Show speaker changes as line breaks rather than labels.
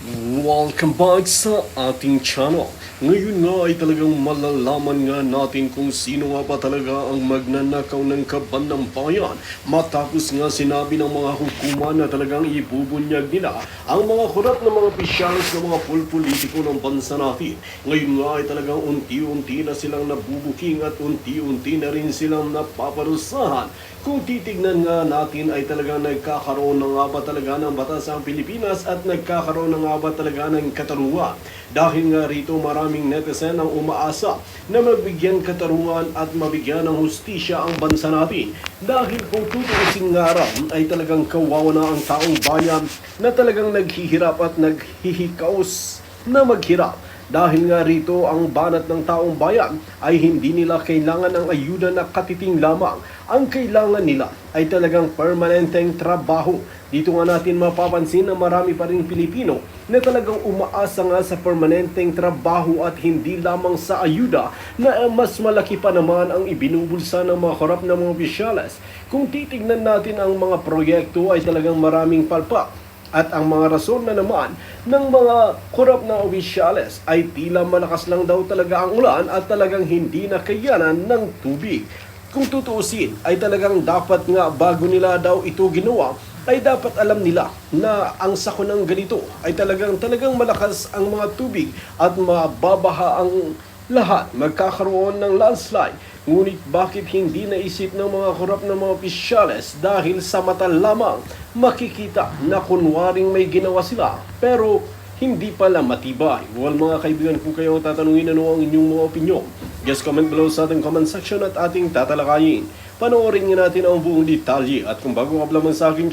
Welcome back sa ating channel. Ngayon nga ay talagang malalaman nga natin kung sino nga ba talaga ang magnanakaw ng kaban ng bayan. Matapos nga sinabi ng mga hukuman na talagang ibubunyag nila ang mga kurap ng mga opisyalis ng mga politiko ng bansa natin. Ngayon nga ay talagang unti-unti na silang nabubuking at unti-unti na rin silang napaparusahan. Kung titignan nga natin ay talagang nagkakaroon na nga ba talaga ng batas ang Pilipinas at nagkakaroon na nga ba talaga ng katarungan. Dahil nga rito maraming netizen ang umaasa na mabigyan katarungan at mabigyan ng hustisya ang bansa natin. Dahil kung tutuusin nga ram ay talagang kawawa na ang taong bayan na talagang naghihirap at naghihikaos na maghirap. Dahil nga rito ang banat ng taong bayan ay hindi nila kailangan ng ayuda na katiting lamang. Ang kailangan nila ay talagang permanenteng trabaho. Dito nga natin mapapansin na marami pa rin Pilipino na talagang umaasa nga sa permanenteng trabaho at hindi lamang sa ayuda na mas malaki pa naman ang ibinubulsa ng mga korap na mga opisyales. Kung titignan natin ang mga proyekto ay talagang maraming palpak. At ang mga rason na naman ng mga korap na opisyales ay tila malakas lang daw talaga ang ulan at talagang hindi na kayanan ng tubig. Kung tutuusin ay talagang dapat nga bago nila daw ito ginawa ay dapat alam nila na ang sakonang ganito ay talagang malakas ang mga tubig at mababaha ang lahat, magkakaroon ng landslide. Ngunit bakit hindi naisip ng mga korap na mga opisyales dahil sa mata lamang makikita na kunwaring may ginawa sila pero hindi pala matibay. Well mga kaibigan, kung kayo tatanungin ano ang inyong mga opinyon, just comment below sa ating comment section at ating tatalakayin. Panoorin nga natin ang buong detalye at kung bago ka lamang sa aking